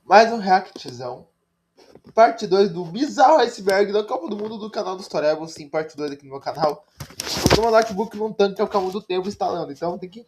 Mais um reactzão. Parte 2 do bizarro iceberg da Copa do Mundo do canal do Storebel. Sim, parte 2 aqui no meu canal. Eu tô no notebook num tanque que é o calmo do tempo instalando, então tem que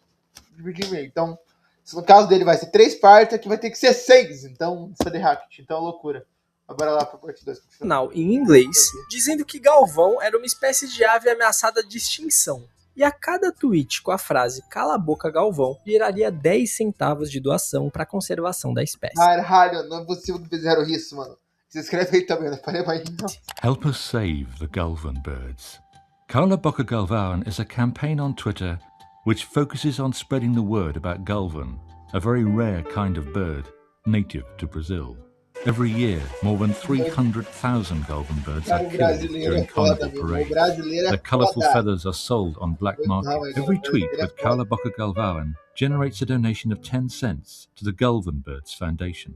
dividir meio. Então, se no caso dele vai ser 3 partes, aqui vai ter que ser 6. Então, isso é de react, então é loucura. Agora lá pra parte 2. Canal em inglês, dizendo que Galvão era uma espécie de ave ameaçada de extinção. E a cada tweet com a frase "Cala a boca, Galvão" geraria 10 centavos de doação para a conservação da espécie. Caralho, não é possível que fizeram isso, mano. Se inscreve aí também, né? Parei aí, não. Help us save the Galvan birds. Cala Boca Galvan is a campaign on Twitter which focuses on spreading the word about Galvan, a very rare kind of bird native to Brazil. Every year, more than 300,000 Galvan birds are killed during carnival parades. Their colourful feathers are sold on black market. Every tweet with Cala Boca Galvan generates a donation of 10 cents to the Galvan Birds Foundation.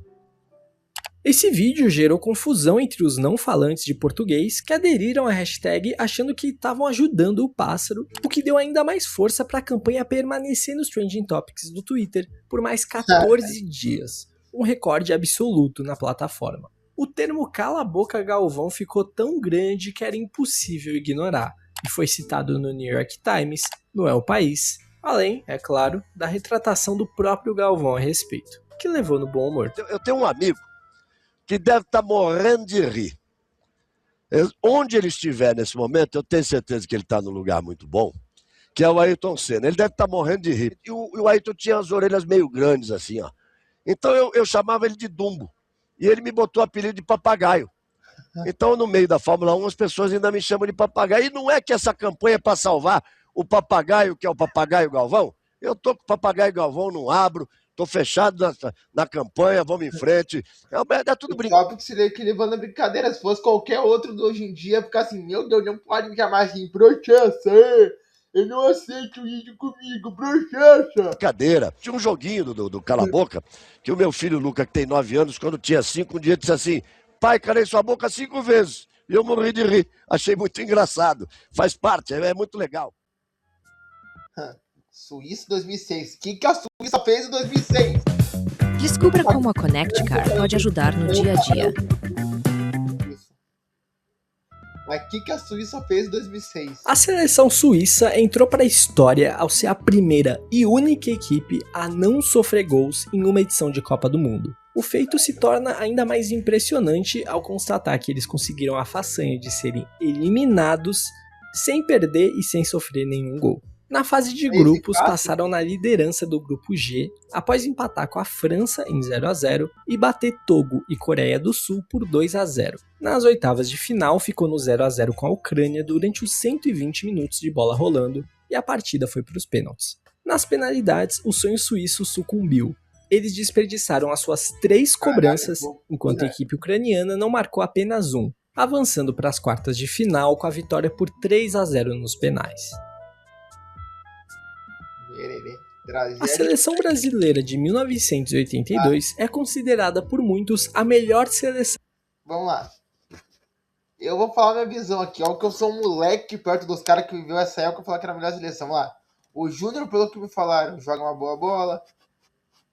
Esse vídeo gerou confusão entre os não falantes de português que aderiram à hashtag achando que estavam ajudando o pássaro, o que deu ainda mais força para a campanha permanecer nos Trending Topics do Twitter por mais 14 dias, um recorde absoluto na plataforma. O termo "Cala a boca, Galvão" ficou tão grande que era impossível ignorar, e foi citado no New York Times, no El País, além, é claro, da retratação do próprio Galvão a respeito, que levou no bom humor. Eu tenho um amigo que deve estar morrendo de rir. Onde ele estiver nesse momento, eu tenho certeza que ele está num lugar muito bom, que é o Ayrton Senna. Ele deve estar morrendo de rir. E o Ayrton tinha as orelhas meio grandes, assim, ó. Então eu chamava ele de Dumbo. E ele me botou o apelido de papagaio. Então, no meio da Fórmula 1, as pessoas ainda me chamam de papagaio. E não é que essa campanha é para salvar o papagaio, que é o papagaio Galvão. Eu tô com o papagaio Galvão, não abro. Tô fechado na campanha, vamos em frente. É tudo brincadeira. Só que seria que levando a brincadeira. Se fosse qualquer outro de hoje em dia, ficar assim, meu Deus, não pode me chamar assim, processo. Eu não aceito isso comigo, processo. Brincadeira. Tinha um joguinho do Cala a Boca, que o meu filho Luca, que tem 9 anos, quando tinha 5, um dia disse assim: pai, calei sua boca 5 vezes. E eu morri de rir. Achei muito engraçado. Faz parte, é muito legal. Suíça 2006. O que a Suíça fez em 2006? Descubra como a Connect Car pode ajudar no dia a dia. Mas o que a Suíça fez em 2006? A seleção suíça entrou para a história ao ser a primeira e única equipe a não sofrer gols em uma edição de Copa do Mundo. O feito se torna ainda mais impressionante ao constatar que eles conseguiram a façanha de serem eliminados sem perder e sem sofrer nenhum gol. Na fase de grupos, passaram na liderança do grupo G, após empatar com a França em 0-0 e bater Togo e Coreia do Sul por 2-0. Nas oitavas de final, ficou no 0-0 com a Ucrânia durante os 120 minutos de bola rolando e a partida foi para os pênaltis. Nas penalidades, o sonho suíço sucumbiu. Eles desperdiçaram as suas 3 cobranças, enquanto a equipe ucraniana não marcou apenas um, avançando para as quartas de final com a vitória por 3-0 nos penais. A seleção brasileira de 1982 é considerada por muitos a melhor seleção. Vamos lá. Eu vou falar minha visão aqui, ó, que eu sou um moleque perto dos caras que viveu essa época, eu falar que era a melhor seleção. Vamos lá. O Júnior, pelo que me falaram, joga uma boa bola.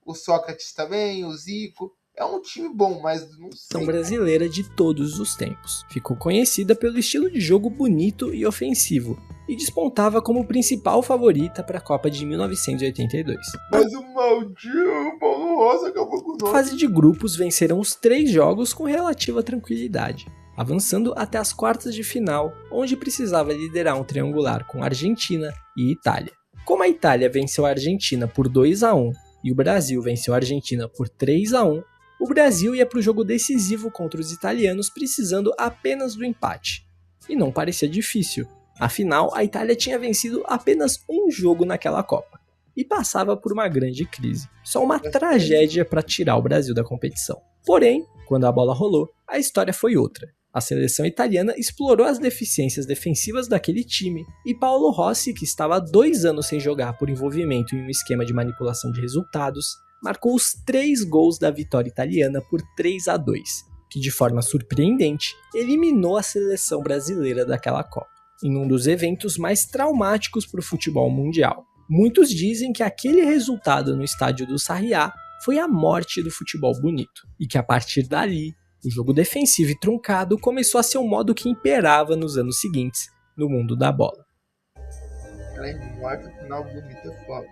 O Sócrates também, o Zico. É um time bom, mas não sei. Seleção brasileira de todos os tempos. Ficou conhecida pelo estilo de jogo bonito e ofensivo, e despontava como principal favorita para a Copa de 1982. Mas o maldito Paulo Rosa acabou com o Na nome. fase de grupos, venceram os 3 jogos com relativa tranquilidade, avançando até as quartas de final, onde precisava liderar um triangular com Argentina e Itália. Como a Itália venceu a Argentina por 2-1 e o Brasil venceu a Argentina por 3-1, o Brasil ia para o jogo decisivo contra os italianos precisando apenas do empate. E não parecia difícil. Afinal, a Itália tinha vencido apenas um jogo naquela Copa e passava por uma grande crise. Só uma tragédia para tirar o Brasil da competição. Porém, quando a bola rolou, a história foi outra. A seleção italiana explorou as deficiências defensivas daquele time e Paolo Rossi, que estava há 2 anos sem jogar por envolvimento em um esquema de manipulação de resultados, marcou os 3 gols da vitória italiana por 3-2, que de forma surpreendente eliminou a seleção brasileira daquela Copa, em um dos eventos mais traumáticos para o futebol mundial. Muitos dizem que aquele resultado no estádio do Sarriá foi a morte do futebol bonito, e que a partir dali, o jogo defensivo e truncado começou a ser o modo que imperava nos anos seguintes no mundo da bola.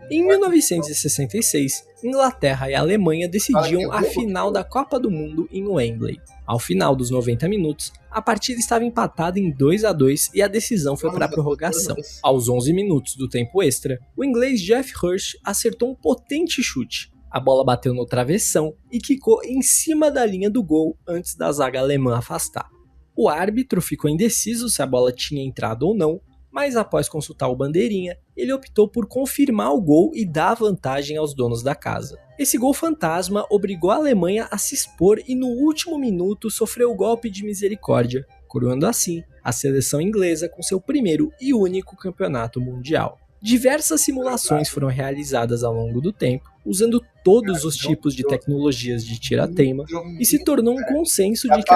Em 1966, Inglaterra e Alemanha decidiam a final da Copa do Mundo em Wembley. Ao final dos 90 minutos, a partida estava empatada em 2-2 e a decisão foi para a prorrogação. Aos 11 minutos do tempo extra, o inglês Geoff Hurst acertou um potente chute. A bola bateu no travessão e quicou em cima da linha do gol antes da zaga alemã afastar. O árbitro ficou indeciso se a bola tinha entrado ou não, mas após consultar o bandeirinha, ele optou por confirmar o gol e dar vantagem aos donos da casa. Esse gol fantasma obrigou a Alemanha a se expor e no último minuto sofreu o golpe de misericórdia, coroando assim a seleção inglesa com seu primeiro e único campeonato mundial. Diversas simulações foram realizadas ao longo do tempo, usando todos os tipos de tecnologias de tira-teima, e se tornou um consenso de que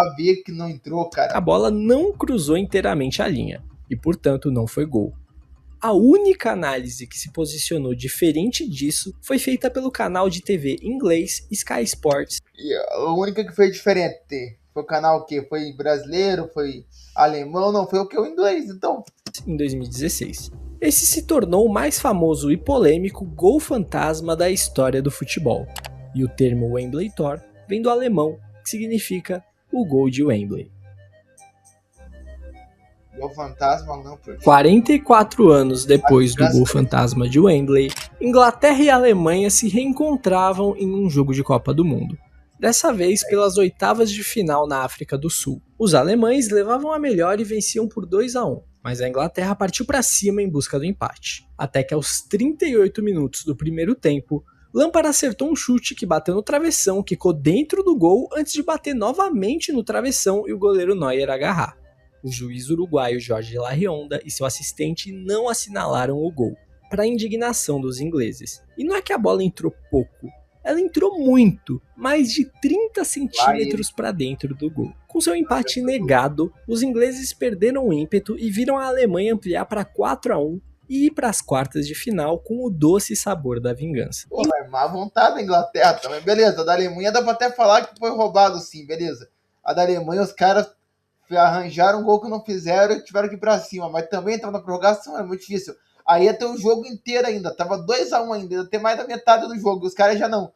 a bola não cruzou inteiramente a linha, e portanto não foi gol. A única análise que se posicionou diferente disso foi feita pelo canal de TV inglês Sky Sports. E a única que foi diferente foi o canal o quê? Foi brasileiro? Foi alemão? Não, foi o que? O inglês, então. Em 2016. Esse se tornou o mais famoso e polêmico gol fantasma da história do futebol. E o termo Wembley Tor vem do alemão, que significa o gol de Wembley. Gol fantasma não, porque 44 anos depois do gol fantasma de Wembley, Inglaterra e Alemanha se reencontravam em um jogo de Copa do Mundo. Dessa vez pelas oitavas de final na África do Sul. Os alemães levavam a melhor e venciam por 2-1, mas a Inglaterra partiu para cima em busca do empate. Até que aos 38 minutos do primeiro tempo, Lampard acertou um chute que bateu no travessão, quicou dentro do gol antes de bater novamente no travessão e o goleiro Neuer agarrar. O juiz uruguaio Jorge Larrionda e seu assistente não assinalaram o gol, para a indignação dos ingleses. E não é que a bola entrou pouco, ela entrou muito, mais de 30 centímetros para dentro do gol. Com seu empate negado, os ingleses perderam o ímpeto e viram a Alemanha ampliar para 4-1 e ir para as quartas de final com o doce sabor da vingança. Pô, é má vontade da Inglaterra também. Beleza, a da Alemanha dá pra até falar que foi roubado sim, beleza. A da Alemanha os caras arranjaram um gol que não fizeram e tiveram que ir pra cima, mas também tava na prorrogação, é muito difícil. Aí ia ter o jogo inteiro ainda, tava 2-1 ainda, ia ter mais da metade do jogo, os caras já não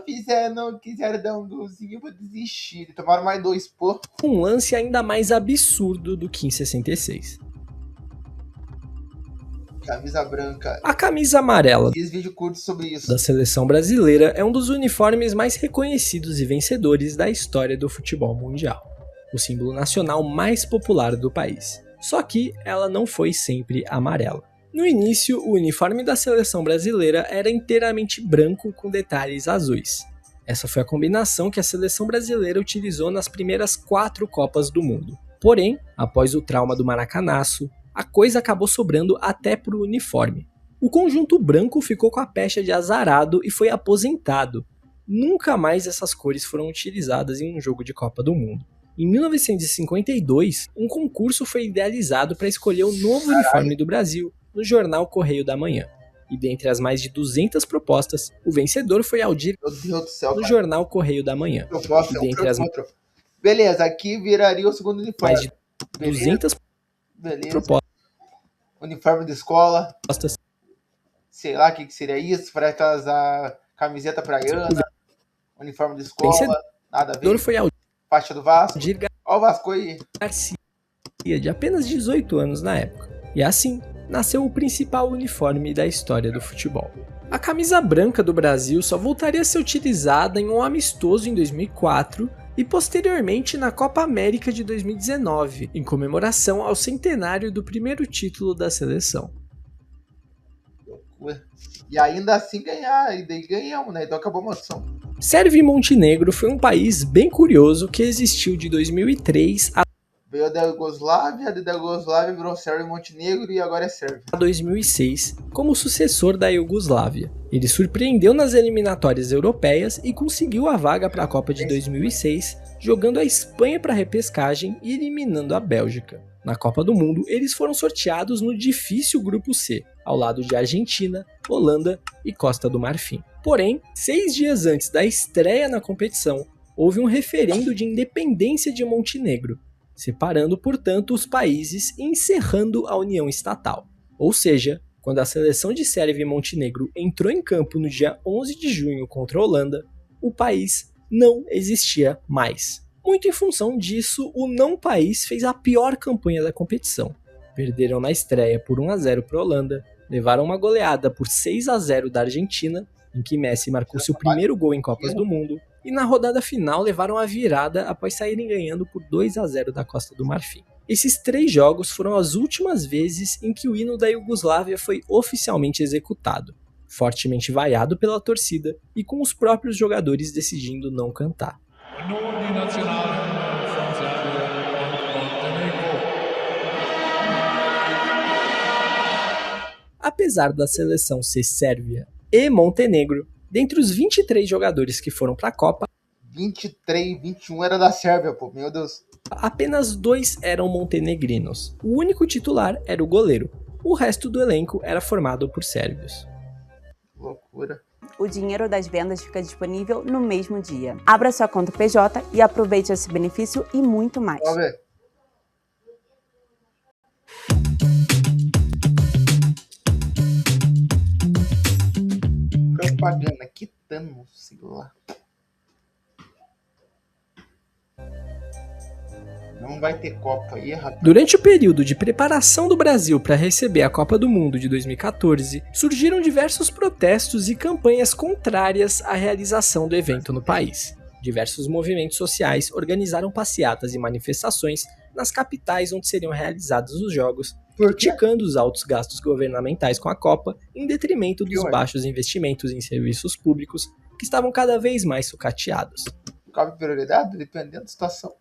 fizeram, não quiseram dar um golzinho pra desistir, e tomaram mais 2, pô. Um lance ainda mais absurdo do que em 66. Camisa branca. A camisa amarela Fiz vídeo curto sobre isso. da seleção brasileira é um dos uniformes mais reconhecidos e vencedores da história do futebol mundial. O símbolo nacional mais popular do país. Só que ela não foi sempre amarela. No início, o uniforme da seleção brasileira era inteiramente branco com detalhes azuis. Essa foi a combinação que a seleção brasileira utilizou nas primeiras 4 Copas do Mundo. Porém, após o trauma do Maracanaço, a coisa acabou sobrando até para o uniforme. O conjunto branco ficou com a pecha de azarado e foi aposentado. Nunca mais essas cores foram utilizadas em um jogo de Copa do Mundo. Em 1952, um concurso foi idealizado para escolher o novo uniforme do Brasil no jornal Correio da Manhã. E dentre as mais de 200 propostas, o vencedor foi Aldir Meu Deus do céu, no cara. jornal Correio da Manhã. Proposta, E dentre as Beleza, aqui viraria o segundo uniforme. mais de 200 Beleza. propostas, Uniforme de escola. Sei lá o que seria isso. Parece aquelas camiseta praiana. Uniforme de escola. Vencedor Nada a ver. foi Faixa do Vasco. Aldir Olha o Vasco aí. Garcia, de apenas 18 anos na época. E assim, nasceu o principal uniforme da história do futebol. A camisa branca do Brasil só voltaria a ser utilizada em um amistoso em 2004 e posteriormente na Copa América de 2019, em comemoração ao centenário do primeiro título da seleção. E ainda assim ganhar. E daí ganhamos, né? Então acabou a emoção. Sérvia e Montenegro foi um país bem curioso que existiu de 2003 Veio da Iugoslávia virou Sérvia e Montenegro e agora é Sérvia. a 2006 como sucessor da Iugoslávia. Ele surpreendeu nas eliminatórias europeias e conseguiu a vaga para a Copa de 2006, jogando a Espanha para a repescagem e eliminando a Bélgica. Na Copa do Mundo, eles foram sorteados no difícil Grupo C, ao lado de Argentina, Holanda e Costa do Marfim. Porém, 6 dias antes da estreia na competição, houve um referendo de independência de Montenegro, separando, portanto, os países e encerrando a união estatal. Ou seja, quando a seleção de Sérvia e Montenegro entrou em campo no dia 11 de junho contra a Holanda, o país não existia mais. Muito em função disso, o não-país fez a pior campanha da competição. Perderam na estreia por 1-0 para a Holanda, levaram uma goleada por 6-0 da Argentina, em que Messi marcou seu primeiro gol em Copas do Mundo, e na rodada final levaram a virada após saírem ganhando por 2-0 da Costa do Marfim. Esses 3 jogos foram as últimas vezes em que o hino da Iugoslávia foi oficialmente executado, fortemente vaiado pela torcida e com os próprios jogadores decidindo não cantar. Apesar da seleção ser Sérvia e Montenegro, dentre os 23 jogadores que foram para a Copa, 23, 21 era da Sérvia, pô, meu Deus. Apenas 2 eram montenegrinos. O único titular era o goleiro. O resto do elenco era formado por sérvios. Loucura. O dinheiro das vendas fica disponível no mesmo dia. Abra sua conta PJ e aproveite esse benefício e muito mais. Vamos ver. Propaganda, quitando, sei lá. Não vai ter Copa aí, rapaz. Durante o período de preparação do Brasil para receber a Copa do Mundo de 2014, surgiram diversos protestos e campanhas contrárias à realização do evento no país. Diversos movimentos sociais organizaram passeatas e manifestações nas capitais onde seriam realizados os jogos, criticando os altos gastos governamentais com a Copa, em detrimento dos baixos investimentos em serviços públicos, que estavam cada vez mais sucateados. Cabe prioridade, dependendo da situação.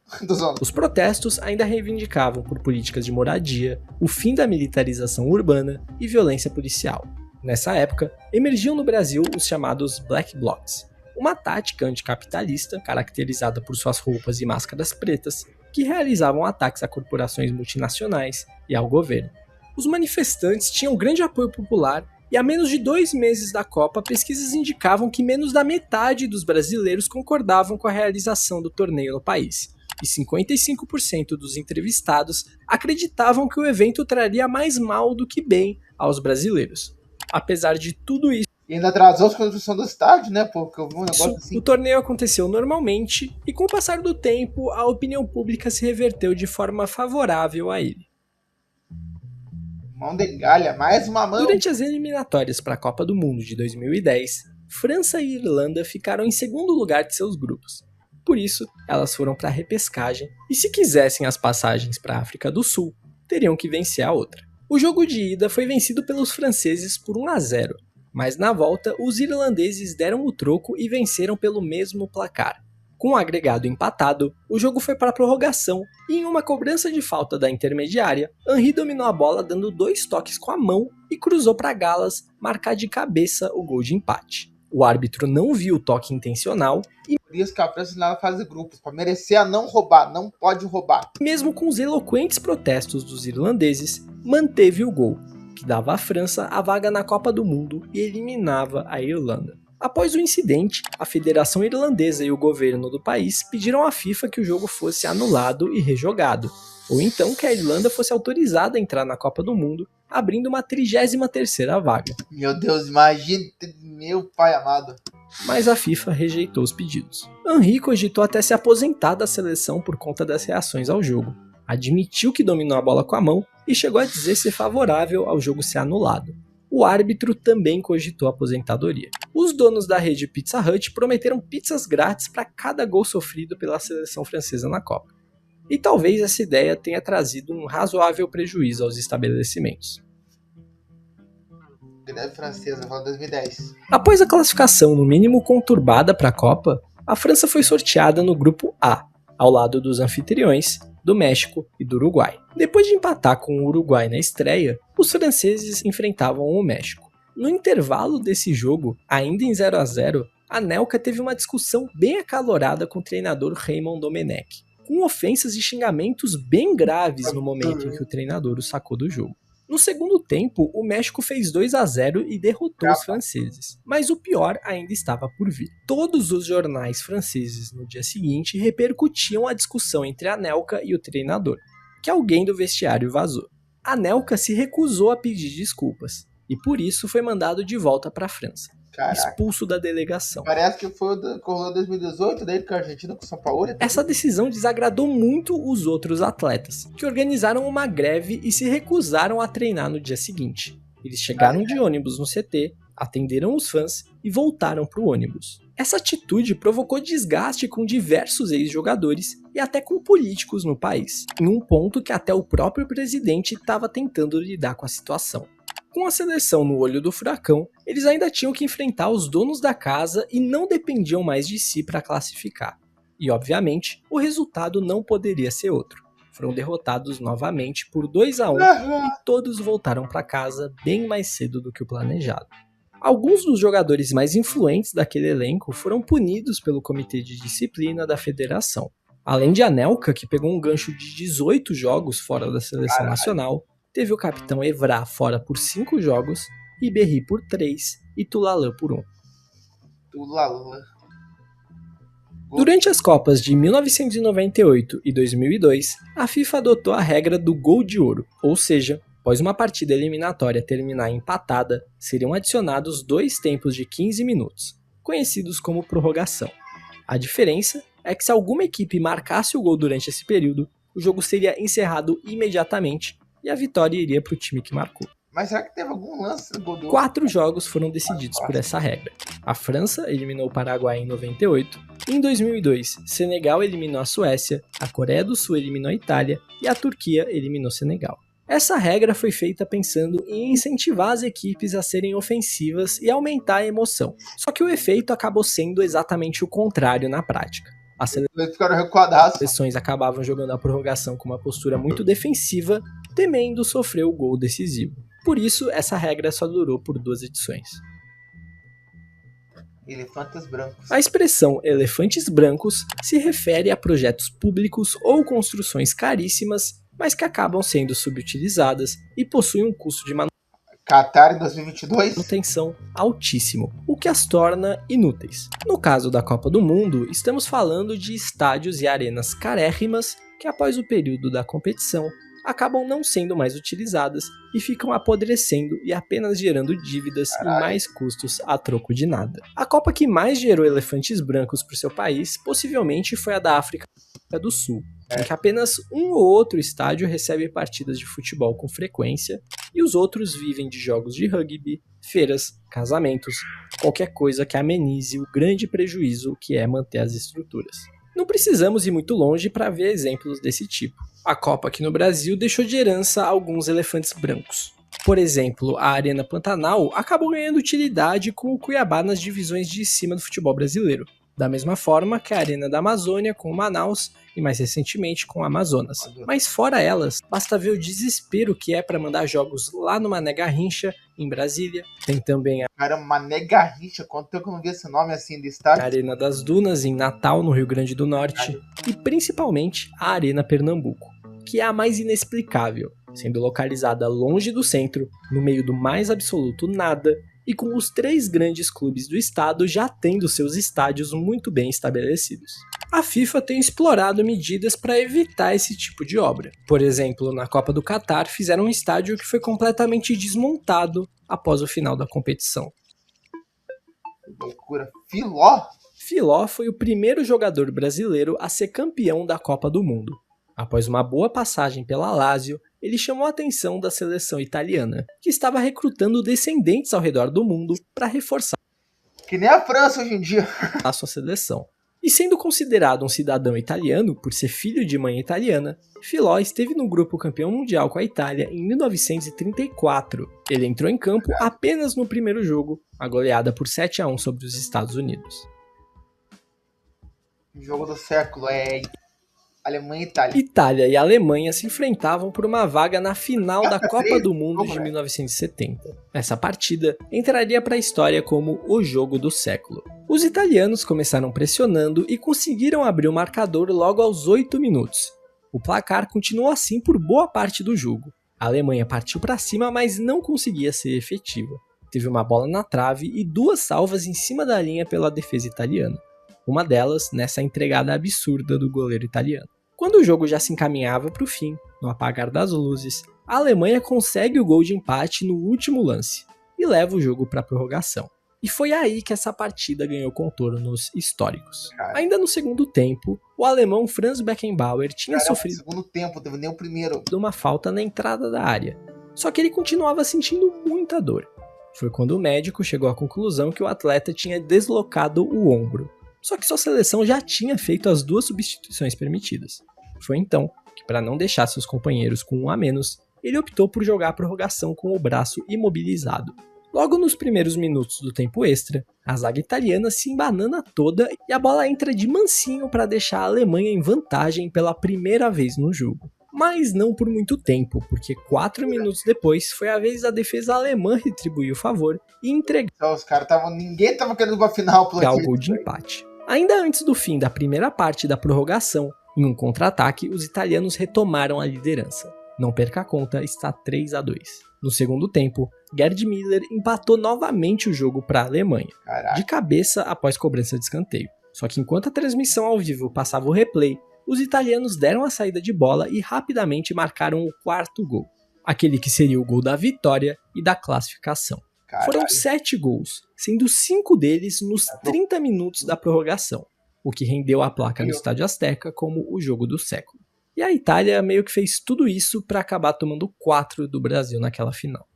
Os protestos ainda reivindicavam por políticas de moradia, o fim da militarização urbana e violência policial. Nessa época, emergiam no Brasil os chamados Black Blocs, uma tática anticapitalista caracterizada por suas roupas e máscaras pretas, que realizavam ataques a corporações multinacionais e ao governo. Os manifestantes tinham grande apoio popular e a menos de 2 meses da Copa, pesquisas indicavam que menos da metade dos brasileiros concordavam com a realização do torneio no país, e 55% dos entrevistados acreditavam que o evento traria mais mal do que bem aos brasileiros. Apesar de tudo isso, e ainda atrasou a construção do estádio, né, pô? Porque eu vi um negócio assim. O torneio aconteceu normalmente e, com o passar do tempo, a opinião pública se reverteu de forma favorável a ele. Mão de galha, mais uma mão. Durante as eliminatórias para a Copa do Mundo de 2010, França e Irlanda ficaram em segundo lugar de seus grupos. Por isso, elas foram para a repescagem e, se quisessem as passagens para a África do Sul, teriam que vencer a outra. O jogo de ida foi vencido pelos franceses por 1-0, mas na volta os irlandeses deram o troco e venceram pelo mesmo placar. Com o agregado empatado, o jogo foi para a prorrogação e, em uma cobrança de falta da intermediária, Henry dominou a bola dando 2 toques com a mão e cruzou para Gallas marcar de cabeça o gol de empate. O árbitro não viu o toque intencional e, por isso que a França na fase de grupos, para merecer a não roubar, não pode roubar. Mesmo com os eloquentes protestos dos irlandeses, manteve o gol, que dava à França a vaga na Copa do Mundo e eliminava a Irlanda. Após o incidente, a Federação Irlandesa e o governo do país pediram à FIFA que o jogo fosse anulado e rejogado, ou então que a Irlanda fosse autorizada a entrar na Copa do Mundo, abrindo uma 33ª vaga. Meu Deus, imagine, meu pai amado. Mas a FIFA rejeitou os pedidos. Henry cogitou até se aposentar da seleção por conta das reações ao jogo. Admitiu que dominou a bola com a mão e chegou a dizer ser favorável ao jogo ser anulado. O árbitro também cogitou a aposentadoria. Os donos da rede Pizza Hut prometeram pizzas grátis para cada gol sofrido pela seleção francesa na Copa. E talvez essa ideia tenha trazido um razoável prejuízo aos estabelecimentos. Greve francesa, falando 2010. Após a classificação no mínimo conturbada para a Copa, a França foi sorteada no grupo A, ao lado dos anfitriões, do México e do Uruguai. Depois de empatar com o Uruguai na estreia, os franceses enfrentavam o México. No intervalo desse jogo, ainda em 0-0, a Nelka teve uma discussão bem acalorada com o treinador Raymond Domenech, com ofensas e xingamentos bem graves no momento em que o treinador o sacou do jogo. No segundo tempo, o México fez 2-0 e derrotou os franceses, mas o pior ainda estava por vir. Todos os jornais franceses no dia seguinte repercutiam a discussão entre a Anelka e o treinador, que alguém do vestiário vazou. A Anelka se recusou a pedir desculpas, e por isso foi mandado de volta para a França, expulso da delegação. Parece que foi o que rolou em 2018, daí com a Argentina, com o São Paulo. Essa decisão desagradou muito os outros atletas, que organizaram uma greve e se recusaram a treinar no dia seguinte. Eles chegaram de ônibus no CT, atenderam os fãs e voltaram para o ônibus. Essa atitude provocou desgaste com diversos ex-jogadores e até com políticos no país, em um ponto que até o próprio presidente estava tentando lidar com a situação. Com a seleção no olho do furacão, eles ainda tinham que enfrentar os donos da casa e não dependiam mais de si para classificar. E, obviamente, o resultado não poderia ser outro. Foram derrotados novamente por 2-1 e todos voltaram para casa bem mais cedo do que o planejado. Alguns dos jogadores mais influentes daquele elenco foram punidos pelo Comitê de Disciplina da Federação. Além de Anelka, que pegou um gancho de 18 jogos fora da seleção nacional, teve o capitão Evra fora por 5 jogos, Ribéry por 3 e Toulalan por 1. Durante as Copas de 1998 e 2002, a FIFA adotou a regra do gol de ouro, ou seja, após uma partida eliminatória terminar empatada, seriam adicionados 2 tempos de 15 minutos, conhecidos como prorrogação. A diferença é que se alguma equipe marcasse o gol durante esse período, o jogo seria encerrado imediatamente e a vitória iria para o time que marcou. Mas será que teve algum lance do gol do... 4 jogos foram decididos por essa regra. A França eliminou o Paraguai em 98, em 2002, Senegal eliminou a Suécia, a Coreia do Sul eliminou a Itália e a Turquia eliminou Senegal. Essa regra foi feita pensando em incentivar as equipes a serem ofensivas e aumentar a emoção. Só que o efeito acabou sendo exatamente o contrário na prática. As seleções acabavam jogando a prorrogação com uma postura muito defensiva, temendo sofrer o gol decisivo. Por isso, essa regra só durou por 2 edições. Elefantes brancos. A expressão elefantes brancos se refere a projetos públicos ou construções caríssimas, mas que acabam sendo subutilizadas e possuem um custo de Qatar em 2022? manutenção altíssimo, o que as torna inúteis. No caso da Copa do Mundo, estamos falando de estádios e arenas carérrimas que após o período da competição acabam não sendo mais utilizadas e ficam apodrecendo e apenas gerando dívidas e mais custos a troco de nada. A Copa que mais gerou elefantes brancos para o seu país possivelmente foi a da África do Sul, em que apenas um ou outro estádio recebe partidas de futebol com frequência e os outros vivem de jogos de rugby, feiras, casamentos, qualquer coisa que amenize o grande prejuízo que é manter as estruturas. Não precisamos ir muito longe para ver exemplos desse tipo. A Copa aqui no Brasil deixou de herança alguns elefantes brancos. Por exemplo, a Arena Pantanal acabou ganhando utilidade com o Cuiabá nas divisões de cima do futebol brasileiro, da mesma forma que a Arena da Amazônia com o Manaus e mais recentemente com o Amazonas. Mas fora elas, basta ver o desespero que é para mandar jogos lá no Mané Garrincha, em Brasília. Tem também a Mané Garrincha, quanto tempo que eu não vi esse nome assim de estádio? Arena das Dunas, em Natal, no Rio Grande do Norte. E principalmente a Arena Pernambuco, que é a mais inexplicável, sendo localizada longe do centro, no meio do mais absoluto nada, e com os 3 grandes clubes do estado já tendo seus estádios muito bem estabelecidos. A FIFA tem explorado medidas para evitar esse tipo de obra. Por exemplo, na Copa do Catar fizeram um estádio que foi completamente desmontado após o final da competição. Que loucura. Filó? Filó foi o primeiro jogador brasileiro a ser campeão da Copa do Mundo. Após uma boa passagem pela Lazio, ele chamou a atenção da seleção italiana, que estava recrutando descendentes ao redor do mundo para reforçar Que nem a França hoje em dia. a sua seleção. E sendo considerado um cidadão italiano por ser filho de mãe italiana, Filó esteve no grupo campeão mundial com a Itália em 1934. Ele entrou em campo apenas no primeiro jogo, a goleada por 7-1 sobre os Estados Unidos. O jogo do século é Alemanha e Itália. Itália e Alemanha se enfrentavam por uma vaga na final da Copa do Mundo de 1970. Essa partida entraria para a história como o jogo do século. Os italianos começaram pressionando e conseguiram abrir o marcador logo aos 8 minutos. O placar continuou assim por boa parte do jogo, A Alemanha partiu para cima, mas não conseguia ser efetiva. Teve uma bola na trave e 2 salvas em cima da linha pela defesa italiana. Uma delas nessa entregada absurda do goleiro italiano. Quando o jogo já se encaminhava para o fim, no apagar das luzes, a Alemanha consegue o gol de empate no último lance e leva o jogo para a prorrogação. E foi aí que essa partida ganhou contornos históricos. Ainda no segundo tempo, o alemão Franz Beckenbauer tinha sofrido no segundo tempo, teve nem o primeiro. Uma falta na entrada da área. Só que ele continuava sentindo muita dor. Foi quando o médico chegou à conclusão que o atleta tinha deslocado o ombro. Só que sua seleção já tinha feito as 2 substituições permitidas. Foi então que, para não deixar seus companheiros com 1 a menos, ele optou por jogar a prorrogação com o braço imobilizado. Logo nos primeiros minutos do tempo extra, a zaga italiana se embanana toda e a bola entra de mansinho para deixar a Alemanha em vantagem pela primeira vez no jogo. Mas não por muito tempo, porque 4 minutos depois foi a vez da defesa alemã retribuir o favor e entregar Então, os caras ninguém tava querendo pra final por o gol de empate. Ainda antes do fim da primeira parte da prorrogação, em um contra-ataque, os italianos retomaram a liderança. Não perca a conta, está 3 a 2. No segundo tempo, Gerd Müller empatou novamente o jogo para a Alemanha, de cabeça após cobrança de escanteio. Só que enquanto a transmissão ao vivo passava o replay, os italianos deram a saída de bola e rapidamente marcaram o 4º gol, aquele que seria o gol da vitória e da classificação. Foram 7 gols, sendo 5 deles nos 30 minutos da prorrogação, o que rendeu a placa no Estádio Azteca como o jogo do século. E a Itália meio que fez tudo isso para acabar tomando 4 do Brasil naquela final.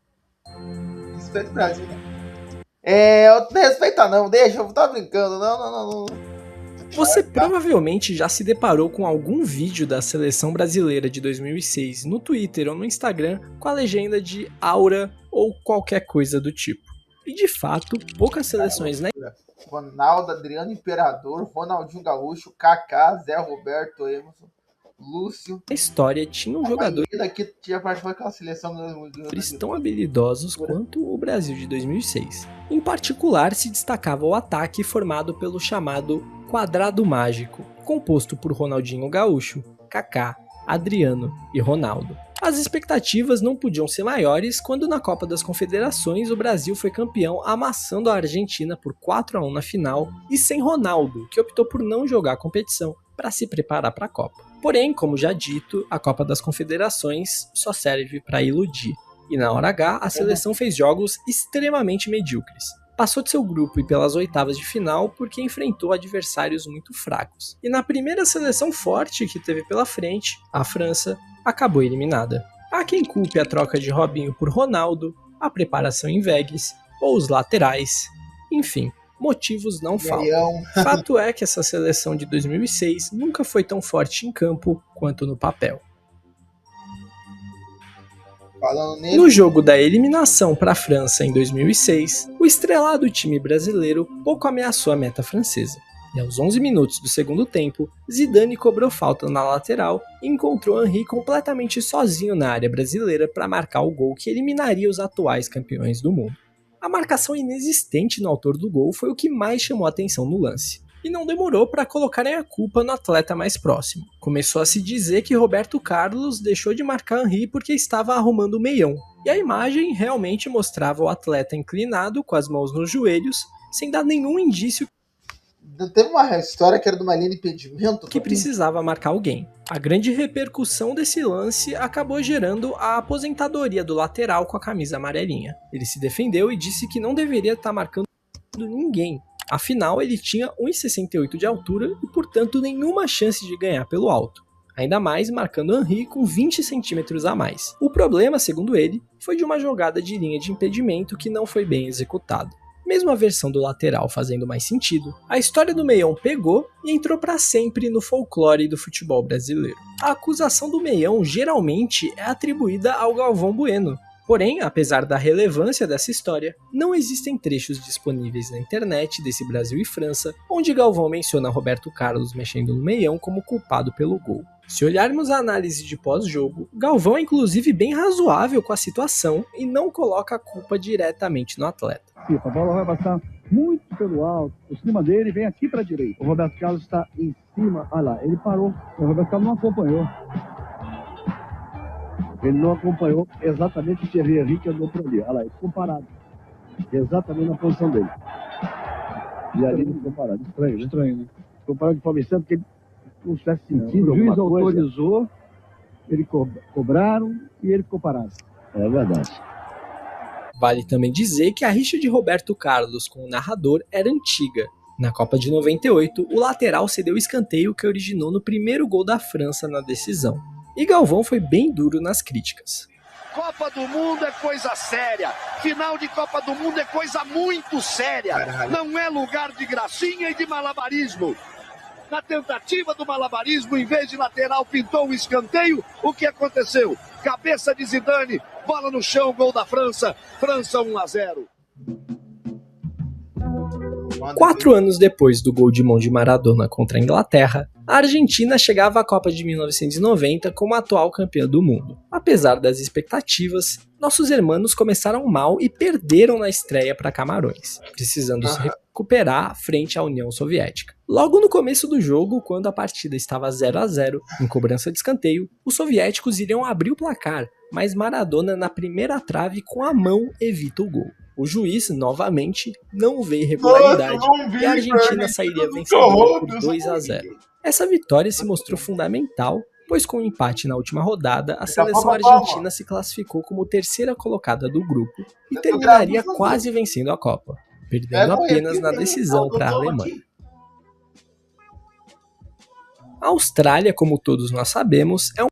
Respeito o Brasil, né? Eu não respeito não, deixa, eu tô brincando, não. Você provavelmente já se deparou com algum vídeo da seleção brasileira de 2006 no Twitter ou no Instagram com a legenda de Aura ou qualquer coisa do tipo. E de fato, poucas seleções, né? Ronaldo, Adriano Imperador, Ronaldinho Gaúcho, Kaká, Zé Roberto, Emerson, Lúcio. A história tinha um jogador que tinha participado daquela seleção tão habilidosos quanto o Brasil de 2006. Em particular, se destacava o ataque formado pelo chamado Quadrado Mágico, composto por Ronaldinho Gaúcho, Kaká, Adriano e Ronaldo. As expectativas não podiam ser maiores quando na Copa das Confederações o Brasil foi campeão amassando a Argentina por 4 a 1 na final e sem Ronaldo, que optou por não jogar a competição para se preparar para a Copa. Porém, como já dito, a Copa das Confederações só serve para iludir. E na hora H, a seleção fez jogos extremamente medíocres. Passou de seu grupo e pelas oitavas de final porque enfrentou adversários muito fracos. E na primeira seleção forte que teve pela frente, a França, acabou eliminada. Há quem culpe a troca de Robinho por Ronaldo, a preparação em Vegas ou os laterais. Enfim, motivos não faltam. Fato é que essa seleção de 2006 nunca foi tão forte em campo quanto no papel. No jogo da eliminação para a França em 2006, o estrelado time brasileiro pouco ameaçou a meta francesa. E aos 11 minutos do segundo tempo, Zidane cobrou falta na lateral e encontrou Henry completamente sozinho na área brasileira para marcar o gol que eliminaria os atuais campeões do mundo. A marcação inexistente no autor do gol foi o que mais chamou a atenção no lance. E não demorou para colocarem a culpa no atleta mais próximo. Começou a se dizer que Roberto Carlos deixou de marcar Henry porque estava arrumando o meião. E a imagem realmente mostrava o atleta inclinado, com as mãos nos joelhos, sem dar nenhum indício Teve uma história que era de uma linha de impedimento que precisava marcar alguém. A grande repercussão desse lance acabou gerando a aposentadoria do lateral com a camisa amarelinha. Ele se defendeu e disse que não deveria estar marcando ninguém. Afinal, ele tinha 1,68 de altura e, portanto, nenhuma chance de ganhar pelo alto. Ainda mais marcando Henry com 20 centímetros a mais. O problema, segundo ele, foi de uma jogada de linha de impedimento que não foi bem executada. Mesmo a versão do lateral fazendo mais sentido, a história do meião pegou e entrou para sempre no folclore do futebol brasileiro. A acusação do meião geralmente é atribuída ao Galvão Bueno. Porém, apesar da relevância dessa história, não existem trechos disponíveis na internet desse Brasil e França, onde Galvão menciona Roberto Carlos mexendo no meião como culpado pelo gol. Se olharmos a análise de pós-jogo, Galvão é inclusive bem razoável com a situação e não coloca a culpa diretamente no atleta. A bola vai passar muito pelo alto, por cima dele, vem aqui para a direita. O Roberto Carlos está em cima, olha lá, ele parou, o Roberto Carlos não acompanhou. Ele não acompanhou exatamente o Thierry Henry que andou por ali. Olha lá, ele ficou parado. Exatamente na posição dele. E ali ele ficou parado. Estranho, né? Estranho, né? Ficou parado de forma estranha porque ele não estivesse sentindo alguma coisa. O juiz autorizou, ele cobraram e ele ficou parado. É verdade. Vale também dizer que a rixa de Roberto Carlos com o narrador era antiga. Na Copa de 98, o lateral cedeu o escanteio que originou no primeiro gol da França na decisão. E Galvão foi bem duro nas críticas. Copa do Mundo é coisa séria. Final de Copa do Mundo é coisa muito séria. Caralho. Não é lugar de gracinha e de malabarismo. Na tentativa do malabarismo, em vez de lateral, pintou um escanteio. O que aconteceu? Cabeça de Zidane, bola no chão, gol da França. França 1-0. 4 anos depois do gol de mão de Maradona contra a Inglaterra, a Argentina chegava à Copa de 1990 como atual campeã do mundo. Apesar das expectativas, nossos hermanos começaram mal e perderam na estreia para Camarões, precisando se recuperar frente à União Soviética. Logo no começo do jogo, quando a partida estava 0-0, em cobrança de escanteio, os soviéticos iriam abrir o placar, mas Maradona na primeira trave com a mão evita o gol. O juiz, novamente, não vê irregularidade e a Argentina sairia vencedora por 2-0. Essa vitória se mostrou fundamental, pois com o empate na última rodada, a seleção argentina se classificou como terceira colocada do grupo e terminaria quase vencendo a Copa, perdendo apenas na decisão para a Alemanha. A Austrália, como todos nós sabemos, é um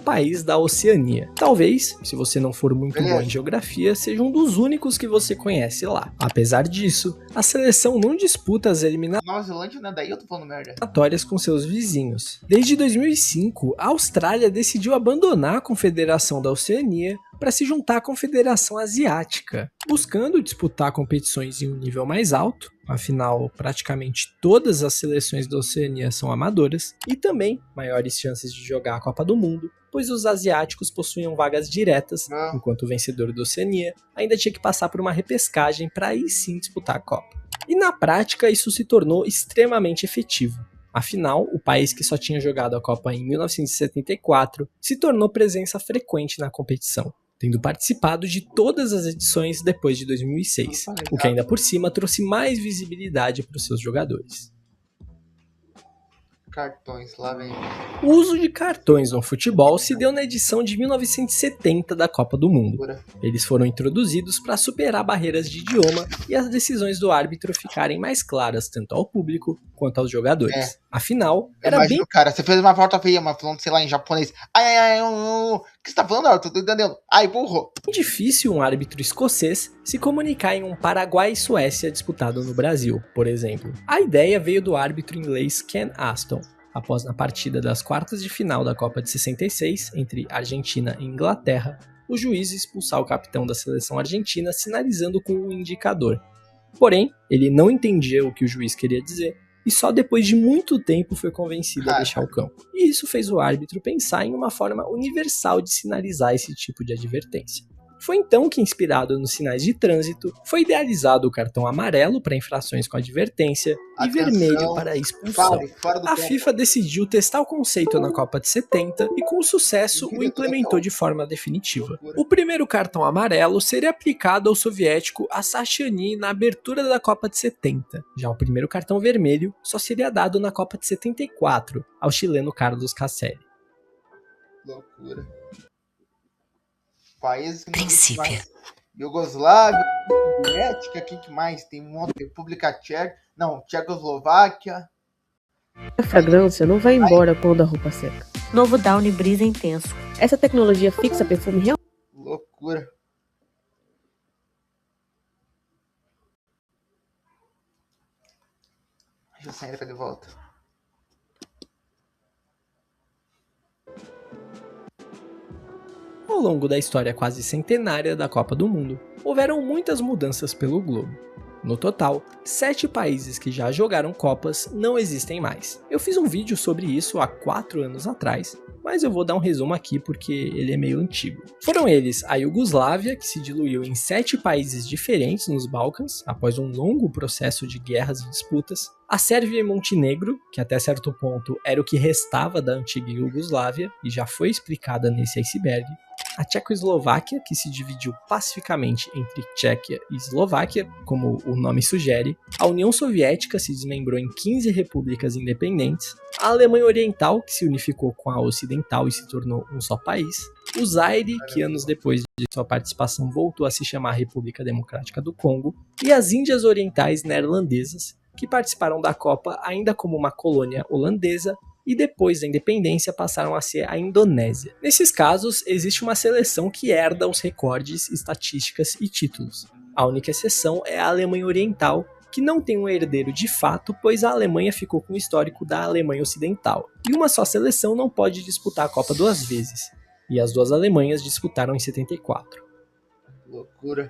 país da Oceania. Talvez, se você não for muito bom em geografia, seja um dos únicos que você conhece lá. Apesar disso, a seleção não disputa as eliminatórias Nova Zelândia, né? Daí eu tô falando merda. com seus vizinhos. Desde 2005, a Austrália decidiu abandonar a Confederação da Oceania para se juntar à Confederação Asiática, buscando disputar competições em um nível mais alto, afinal, praticamente todas as seleções da Oceania são amadoras, e também maiores chances de jogar a Copa do Mundo, pois os asiáticos possuíam vagas diretas, enquanto o vencedor da Oceania ainda tinha que passar por uma repescagem para aí sim disputar a Copa. E na prática isso se tornou extremamente efetivo. Afinal, o país que só tinha jogado a Copa em 1974 se tornou presença frequente na competição, tendo participado de todas as edições depois de 2006, o que ainda por cima trouxe mais visibilidade para os seus jogadores. Cartões, lá vem. O uso de cartões no futebol se deu na edição de 1970 da Copa do Mundo. Eles foram introduzidos para superar barreiras de idioma e as decisões do árbitro ficarem mais claras tanto ao público quanto aos jogadores. Afinal, era Imagina, cara, você fez uma falta feia, mas falando, sei lá, em japonês. O que você tá falando, Arthur? Tô entendendo. Ai, burro. Difícil um árbitro escocês se comunicar em um Paraguai e Suécia disputado no Brasil, por exemplo. A ideia veio do árbitro inglês Ken Aston, após na partida das quartas de final da Copa de 66, entre Argentina e Inglaterra, o juiz expulsar o capitão da seleção argentina sinalizando com um indicador. Porém, ele não entendia o que o juiz queria dizer, e só depois de muito tempo foi convencido a deixar o campo. E isso fez o árbitro pensar em uma forma universal de sinalizar esse tipo de advertência. Foi então que, inspirado nos sinais de trânsito, foi idealizado o cartão amarelo para infrações com advertência e vermelho para expulsão. A FIFA decidiu testar o conceito na Copa de 70 e, com sucesso, o implementou de forma definitiva. O primeiro cartão amarelo seria aplicado ao soviético Assashani na abertura da Copa de 70. Já o primeiro cartão vermelho só seria dado na Copa de 74, ao chileno Carlos Caselli. Loucura. Países que não existem mais. Yugoslávia, Soviética, quem que mais? Tem um monte. República Tcheca. Não, Tchecoslováquia. A fragrância não vai embora quando a roupa seca. Novo Downy Brisa Intenso. Essa tecnologia fixa perfume real. Loucura. Deixa eu sair pra de volta. Ao longo da história quase centenária da Copa do Mundo, houveram muitas mudanças pelo globo. No total, 7 países que já jogaram Copas não existem mais. Eu fiz um vídeo sobre isso há 4 anos atrás, mas eu vou dar um resumo aqui porque ele é meio antigo. Foram eles a Iugoslávia, que se diluiu em 7 países diferentes nos Balcãs, após um longo processo de guerras e disputas, a Sérvia e Montenegro, que até certo ponto era o que restava da antiga Iugoslávia, e já foi explicada nesse iceberg, a Tchecoslováquia, que se dividiu pacificamente entre Tchequia e Eslováquia, como o nome sugere, a União Soviética se desmembrou em 15 repúblicas independentes, a Alemanha Oriental, que se unificou com a Ocidental e se tornou um só país, o Zaire, que anos depois de sua participação voltou a se chamar República Democrática do Congo, e as Índias Orientais Neerlandesas, que participaram da Copa ainda como uma colônia holandesa, e depois da independência passaram a ser a Indonésia. Nesses casos, existe uma seleção que herda os recordes, estatísticas e títulos. A única exceção é a Alemanha Oriental, que não tem um herdeiro de fato, pois a Alemanha ficou com o histórico da Alemanha Ocidental. E uma só seleção não pode disputar a Copa 2 vezes, e as 2 Alemanhas disputaram em 74. Loucura.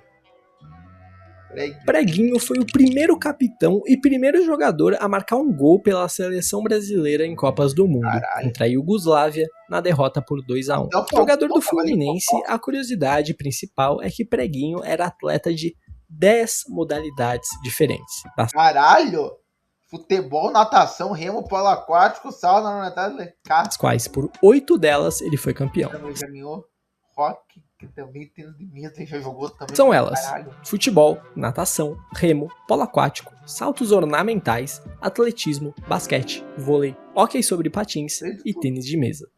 Preguinho foi o primeiro capitão e primeiro jogador a marcar um gol pela seleção brasileira em Copas do Mundo, contra a Iugoslávia, na derrota por 2-1. Jogador do Fluminense, a curiosidade principal é que Preguinho era atleta de 10 modalidades diferentes. Caralho! Futebol, natação, remo, polo aquático, sauna, das quais por 8 delas ele foi campeão. Já ganhou rock, que também tem de mesa, já jogou também. São elas: futebol, natação, remo, polo aquático, saltos ornamentais, atletismo, basquete, vôlei, hóquei sobre patins e tênis de mesa.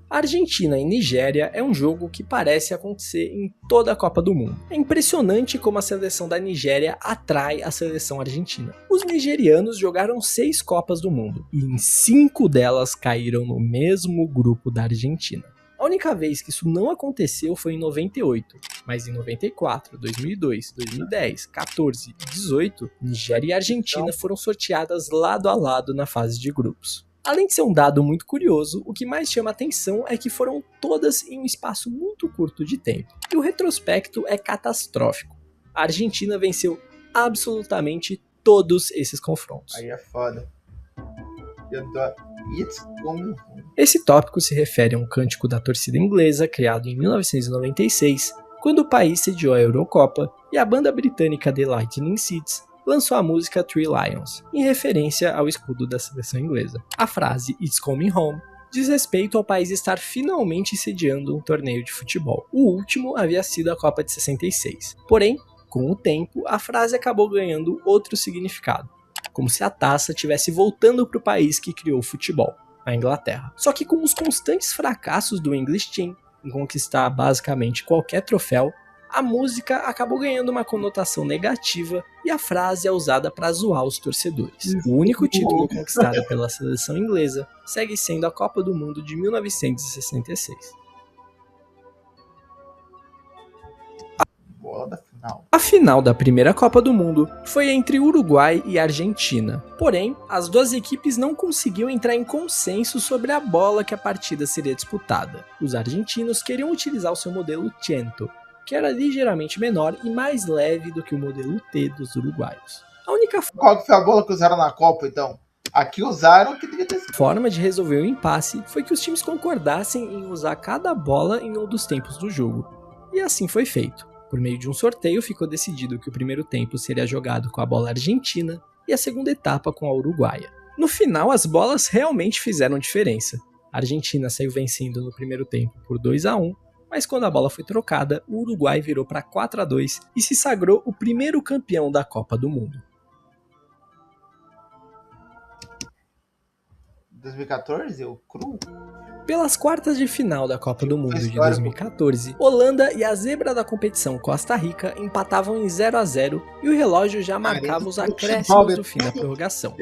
Argentina e Nigéria é um jogo que parece acontecer em toda a Copa do Mundo. É impressionante como a seleção da Nigéria atrai a seleção argentina. Os nigerianos jogaram 6 Copas do Mundo, e em 5 delas caíram no mesmo grupo da Argentina. A única vez que isso não aconteceu foi em 98, mas em 94, 2002, 2010, 14 e 18, Nigéria e Argentina foram sorteadas lado a lado na fase de grupos. Além de ser um dado muito curioso, o que mais chama atenção é que foram todas em um espaço muito curto de tempo. E o retrospecto é catastrófico. A Argentina venceu absolutamente todos esses confrontos. Aí é foda. Esse tópico se refere a um cântico da torcida inglesa criado em 1996, quando o país sediou a Eurocopa, e a banda britânica The Lightning Seeds lançou a música Three Lions, em referência ao escudo da seleção inglesa. A frase It's Coming Home diz respeito ao país estar finalmente sediando um torneio de futebol. O último havia sido a Copa de 66. Porém, com o tempo, a frase acabou ganhando outro significado, como se a taça estivesse voltando para o país que criou o futebol, a Inglaterra. Só que com os constantes fracassos do English Team em conquistar basicamente qualquer troféu, a música acabou ganhando uma conotação negativa e a frase é usada para zoar os torcedores. O único título conquistado pela seleção inglesa segue sendo a Copa do Mundo de 1966. A final da primeira Copa do Mundo foi entre Uruguai e Argentina. Porém, as 2 equipes não conseguiam entrar em consenso sobre a bola que a partida seria disputada. Os argentinos queriam utilizar o seu modelo Cento, que era ligeiramente menor e mais leve do que o modelo T dos uruguaios. A única Qual que foi a bola que usaram na Copa, então? Aqui usaram que devia ter sido. forma de resolver o impasse foi que os times concordassem em usar cada bola em um dos tempos do jogo. E assim foi feito. Por meio de um sorteio ficou decidido que o primeiro tempo seria jogado com a bola argentina e a segunda etapa com a uruguaia. No final, as bolas realmente fizeram diferença. A Argentina saiu vencendo no primeiro tempo por 2-1, mas quando a bola foi trocada, o Uruguai virou para 4-2 e se sagrou o primeiro campeão da Copa do Mundo. 2014, o cru. Pelas quartas de final da Copa do Mundo de 2014, Holanda e a zebra da competição Costa Rica empatavam em 0-0 e o relógio já marcava os acréscimos do fim da prorrogação.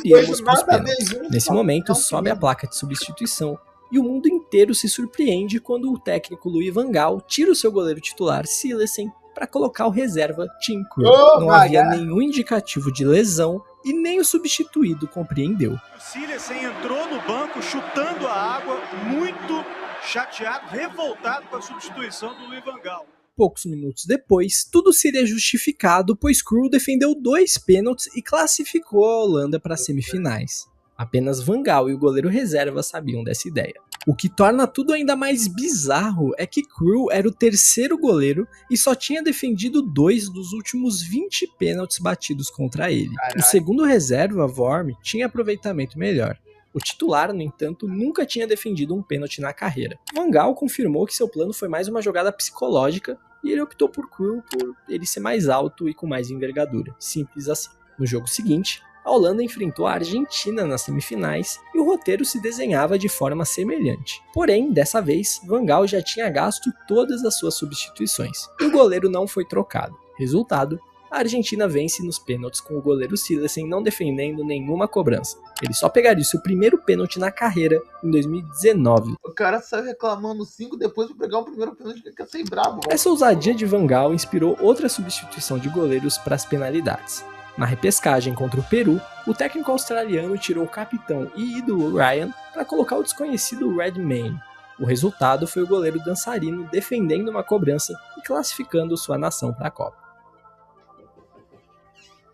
Iríamos para os pênaltis. Nesse momento, sobe a placa de substituição e o mundo inteiro se surpreende quando o técnico Louis van Gaal tira o seu goleiro titular Silesen para colocar o reserva Tim Krul. Não havia nenhum indicativo de lesão e nem o substituído compreendeu. O Silesen entrou no banco chutando a água, muito chateado, revoltado com a substituição do Louis van Gaal. Poucos minutos depois, tudo seria justificado, pois Krul defendeu 2 pênaltis e classificou a Holanda para as semifinais. Apenas Van Gaal e o goleiro reserva sabiam dessa ideia. O que torna tudo ainda mais bizarro é que Krul era o terceiro goleiro e só tinha defendido 2 dos últimos 20 pênaltis batidos contra ele. O segundo reserva, Vorm, tinha aproveitamento melhor. O titular, no entanto, nunca tinha defendido um pênalti na carreira. Van Gaal confirmou que seu plano foi mais uma jogada psicológica e ele optou por Krul por ele ser mais alto e com mais envergadura. Simples assim. No jogo seguinte, a Holanda enfrentou a Argentina nas semifinais e o roteiro se desenhava de forma semelhante. Porém, dessa vez, Van Gaal já tinha gasto todas as suas substituições e o goleiro não foi trocado. Resultado, a Argentina vence nos pênaltis com o goleiro Silesen não defendendo nenhuma cobrança. Ele só pegaria o seu primeiro pênalti na carreira em 2019. O cara saiu reclamando 5 depois de pegar o primeiro pênalti, que eu sei brabo. Essa ousadia de Van Gaal inspirou outra substituição de goleiros para as penalidades. Na repescagem contra o Peru, o técnico australiano tirou o capitão e ídolo Ryan para colocar o desconhecido Redmayne. O resultado foi o goleiro dançarino defendendo uma cobrança e classificando sua nação para a Copa.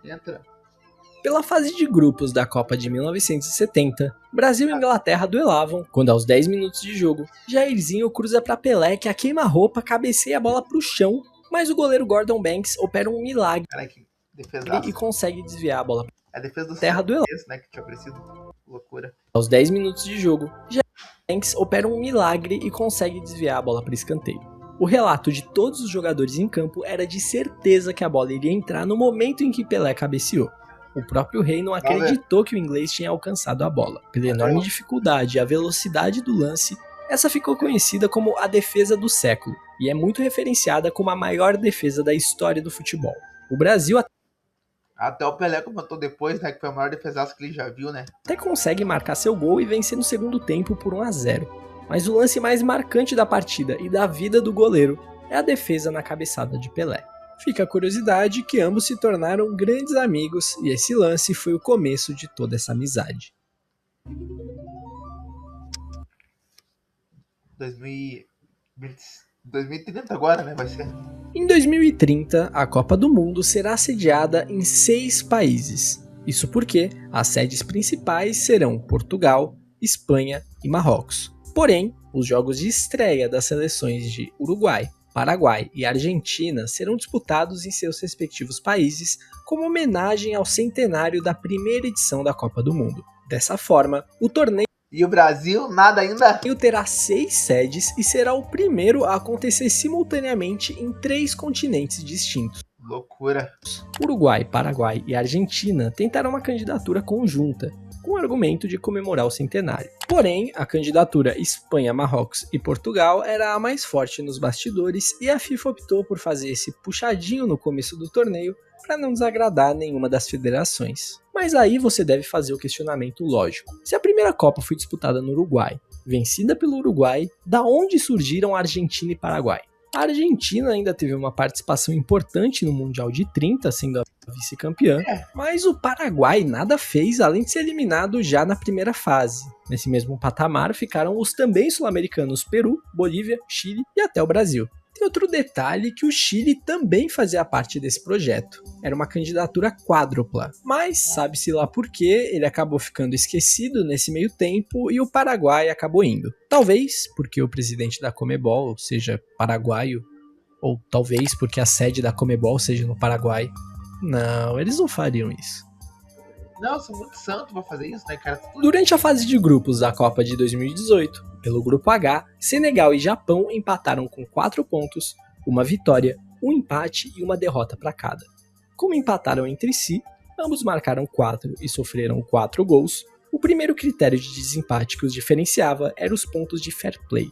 Entra. Pela fase de grupos da Copa de 1970, Brasil e Inglaterra duelavam, quando aos 10 minutos de jogo, Jairzinho cruza para Pelé que a queima-roupa cabeceia a bola para o chão, mas o goleiro Gordon Banks opera um milagre e consegue desviar a bola A defesa do terra duelada. Né, que tinha aparecido. Loucura. Aos 10 minutos de jogo, Banks opera um milagre e consegue desviar a bola para escanteio. O relato de todos os jogadores em campo era de certeza que a bola iria entrar no momento em que Pelé cabeceou. O próprio rei não acreditou que o inglês tinha alcançado a bola. Pela enorme dificuldade e a velocidade do lance, essa ficou conhecida como a defesa do século e é muito referenciada como a maior defesa da história do futebol. O Brasil até o Pelé comentou depois, né, que foi a maior defesaça que ele já viu, né? até consegue marcar seu gol e vencer no segundo tempo por 1-0. Mas o lance mais marcante da partida e da vida do goleiro é a defesa na cabeçada de Pelé. Fica a curiosidade que ambos se tornaram grandes amigos e esse lance foi o começo de toda essa amizade. 2030 agora, né, vai ser. Em 2030, a Copa do Mundo será sediada em 6 países. Isso porque as sedes principais serão Portugal, Espanha e Marrocos. Porém, os jogos de estreia das seleções de Uruguai, Paraguai e Argentina serão disputados em seus respectivos países como homenagem ao centenário da primeira edição da Copa do Mundo. Dessa forma, o torneio E o Brasil, nada ainda? terá 6 sedes e será o primeiro a acontecer simultaneamente em 3 continentes distintos. Loucura. Uruguai, Paraguai e Argentina tentaram uma candidatura conjunta, com o argumento de comemorar o centenário. Porém, a candidatura Espanha, Marrocos e Portugal era a mais forte nos bastidores e a FIFA optou por fazer esse puxadinho no começo do torneio para não desagradar nenhuma das federações. Mas aí você deve fazer o questionamento lógico. Se a primeira Copa foi disputada no Uruguai, vencida pelo Uruguai, da onde surgiram Argentina e Paraguai? A Argentina ainda teve uma participação importante no Mundial de 30, sendo a vice-campeã, mas o Paraguai nada fez além de ser eliminado já na primeira fase. Nesse mesmo patamar ficaram os também sul-americanos Peru, Bolívia, Chile e até o Brasil. Tem outro detalhe que o Chile também fazia parte desse projeto. Era uma candidatura quádrupla, mas sabe-se lá por quê, ele acabou ficando esquecido nesse meio tempo e o Paraguai acabou indo. Talvez porque o presidente da Conmebol seja paraguaio, ou talvez porque a sede da Conmebol seja no Paraguai. Não, eles não fariam isso. Não, eu sou muito santo pra fazer isso, né, cara? Durante a fase de grupos da Copa de 2018, pelo grupo H, Senegal e Japão empataram com 4 pontos, uma vitória, um empate e uma derrota para cada. Como empataram entre si, ambos marcaram 4 e sofreram 4 gols, o primeiro critério de desempate que os diferenciava era os pontos de fair play,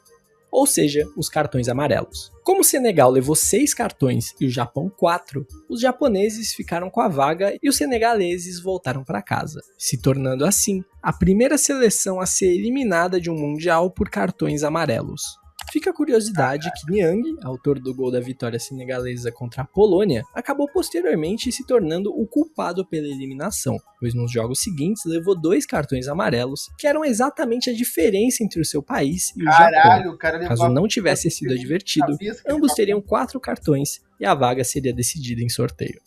ou seja, os cartões amarelos. Como o Senegal levou 6 cartões e o Japão 4, os japoneses ficaram com a vaga e os senegaleses voltaram para casa, se tornando assim a primeira seleção a ser eliminada de um mundial por cartões amarelos. Fica a curiosidade que Niang, autor do gol da vitória senegalesa contra a Polônia, acabou posteriormente se tornando o culpado pela eliminação, pois nos jogos seguintes levou 2 cartões amarelos, que eram exatamente a diferença entre o seu país e o Japão. Caso não tivesse sido advertido, ambos teriam 4 cartões e a vaga seria decidida em sorteio.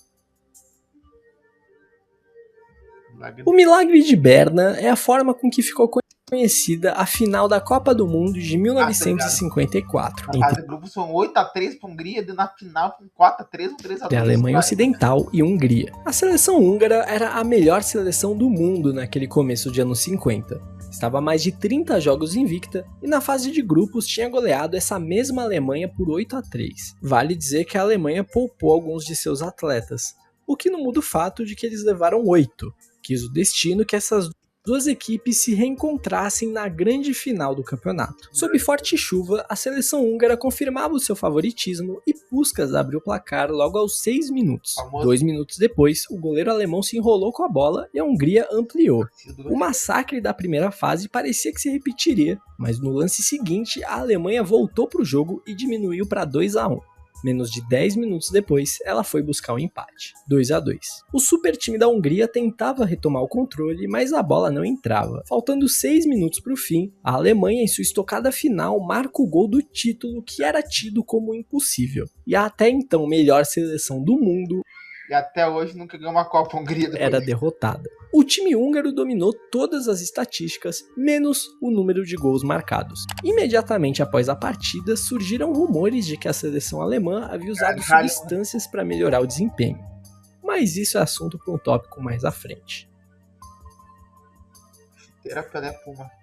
O Milagre de Berna é a forma com que ficou conhecida a final da Copa do Mundo de 1954. Na fase de grupo são 8-3 para a Hungria e na final com 4-3 ou 3-2. Entre a Alemanha Ocidental e Hungria. A seleção húngara era a melhor seleção do mundo naquele começo de anos 50. Estava há mais de 30 jogos invicta e na fase de grupos tinha goleado essa mesma Alemanha por 8-3. Vale dizer que a Alemanha poupou alguns de seus atletas, o que não muda o fato de que eles levaram 8. Quis o destino que essas duas equipes se reencontrassem na grande final do campeonato. Sob forte chuva, a seleção húngara confirmava o seu favoritismo e Puskás abriu o placar logo aos 6 minutos. 2 minutos depois, o goleiro alemão se enrolou com a bola e a Hungria ampliou. O massacre da primeira fase parecia que se repetiria, mas no lance seguinte, a Alemanha voltou para o jogo e diminuiu para 2-1. Menos de 10 minutos depois, ela foi buscar o empate, 2-2. O super time da Hungria tentava retomar o controle, mas a bola não entrava. Faltando 6 minutos para o fim, a Alemanha, em sua estocada final, marca o gol do título que era tido como impossível. E a até então melhor seleção do mundo, e até hoje nunca ganhou uma Copa Hungria depois. Era derrotada. O time húngaro dominou todas as estatísticas, menos o número de gols marcados. Imediatamente após a partida, surgiram rumores de que a seleção alemã havia usado substâncias para melhorar o desempenho. Mas isso é assunto para um tópico mais à frente.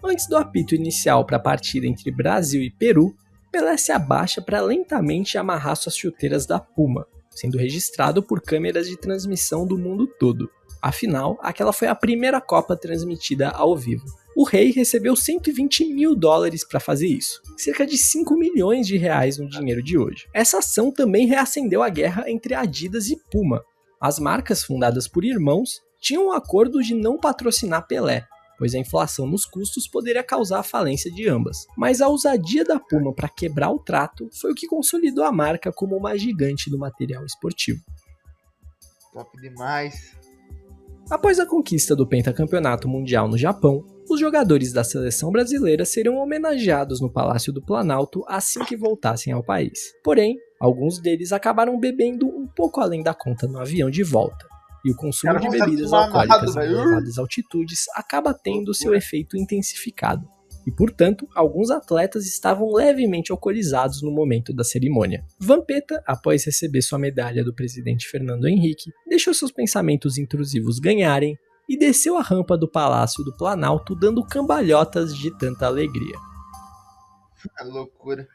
Antes do apito inicial para a partida entre Brasil e Peru, Pelé se abaixa para lentamente amarrar suas chuteiras da Puma, sendo registrado por câmeras de transmissão do mundo todo. Afinal, aquela foi a primeira Copa transmitida ao vivo. O rei recebeu $120 mil para fazer isso, cerca de 5 milhões de reais no dinheiro de hoje. Essa ação também reacendeu a guerra entre Adidas e Puma. As marcas fundadas por irmãos tinham um acordo de não patrocinar Pelé, pois a inflação nos custos poderia causar a falência de ambas. Mas a ousadia da Puma para quebrar o trato foi o que consolidou a marca como uma gigante do material esportivo. Top demais. Após a conquista do pentacampeonato mundial no Japão, os jogadores da seleção brasileira seriam homenageados no Palácio do Planalto assim que voltassem ao país. Porém, alguns deles acabaram bebendo um pouco além da conta no avião de volta. E o consumo de bebidas alcoólicas em elevadas altitudes acaba tendo seu efeito intensificado. E, portanto, alguns atletas estavam levemente alcoolizados no momento da cerimônia. Vampeta, após receber sua medalha do presidente Fernando Henrique, deixou seus pensamentos intrusivos ganharem e desceu a rampa do Palácio do Planalto dando cambalhotas de tanta alegria. É loucura.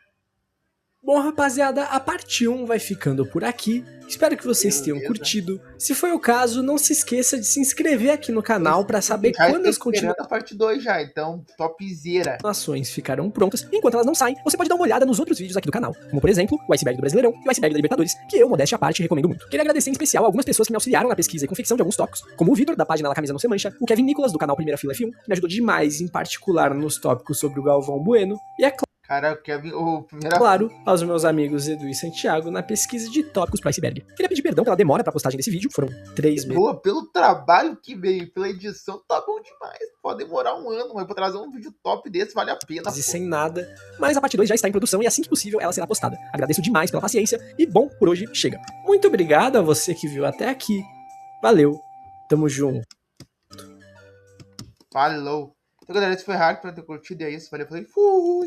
Bom, rapaziada, a parte 1 vai ficando por aqui. Espero que vocês tenham curtido. Se foi o caso, não se esqueça de se inscrever aqui no canal para saber quando as continuações. A parte 2 já, então topzera. Ações ficarão prontas. E enquanto elas não saem, você pode dar uma olhada nos outros vídeos aqui do canal, como por exemplo, o Iceberg do Brasileirão e o Iceberg da Libertadores, que eu, modéstia à parte, recomendo muito. Queria agradecer em especial a algumas pessoas que me auxiliaram na pesquisa e confecção de alguns tópicos, como o Vitor, da página La Camisa Não Se Mancha, o Kevin Nicolas, do canal Primeira Fila F1, que me ajudou demais, em particular nos tópicos sobre o Galvão Bueno, e Cara, claro, aos meus amigos Edu e Santiago na pesquisa de tópicos para Iceberg. Queria pedir perdão pela demora para a postagem desse vídeo, foram 3 meses. Boa, pelo trabalho que veio, pela edição, tá bom demais. Pode demorar um ano, mas pra trazer um vídeo top desse vale a pena. E sem nada, mas a parte 2 já está em produção e assim que possível ela será postada. Agradeço demais pela paciência e bom, por hoje chega. Muito obrigado a você que viu até aqui. Valeu, tamo junto. Falou. Então galera, esse foi Hack, pra ter curtido, é isso. Valeu, falei, fui!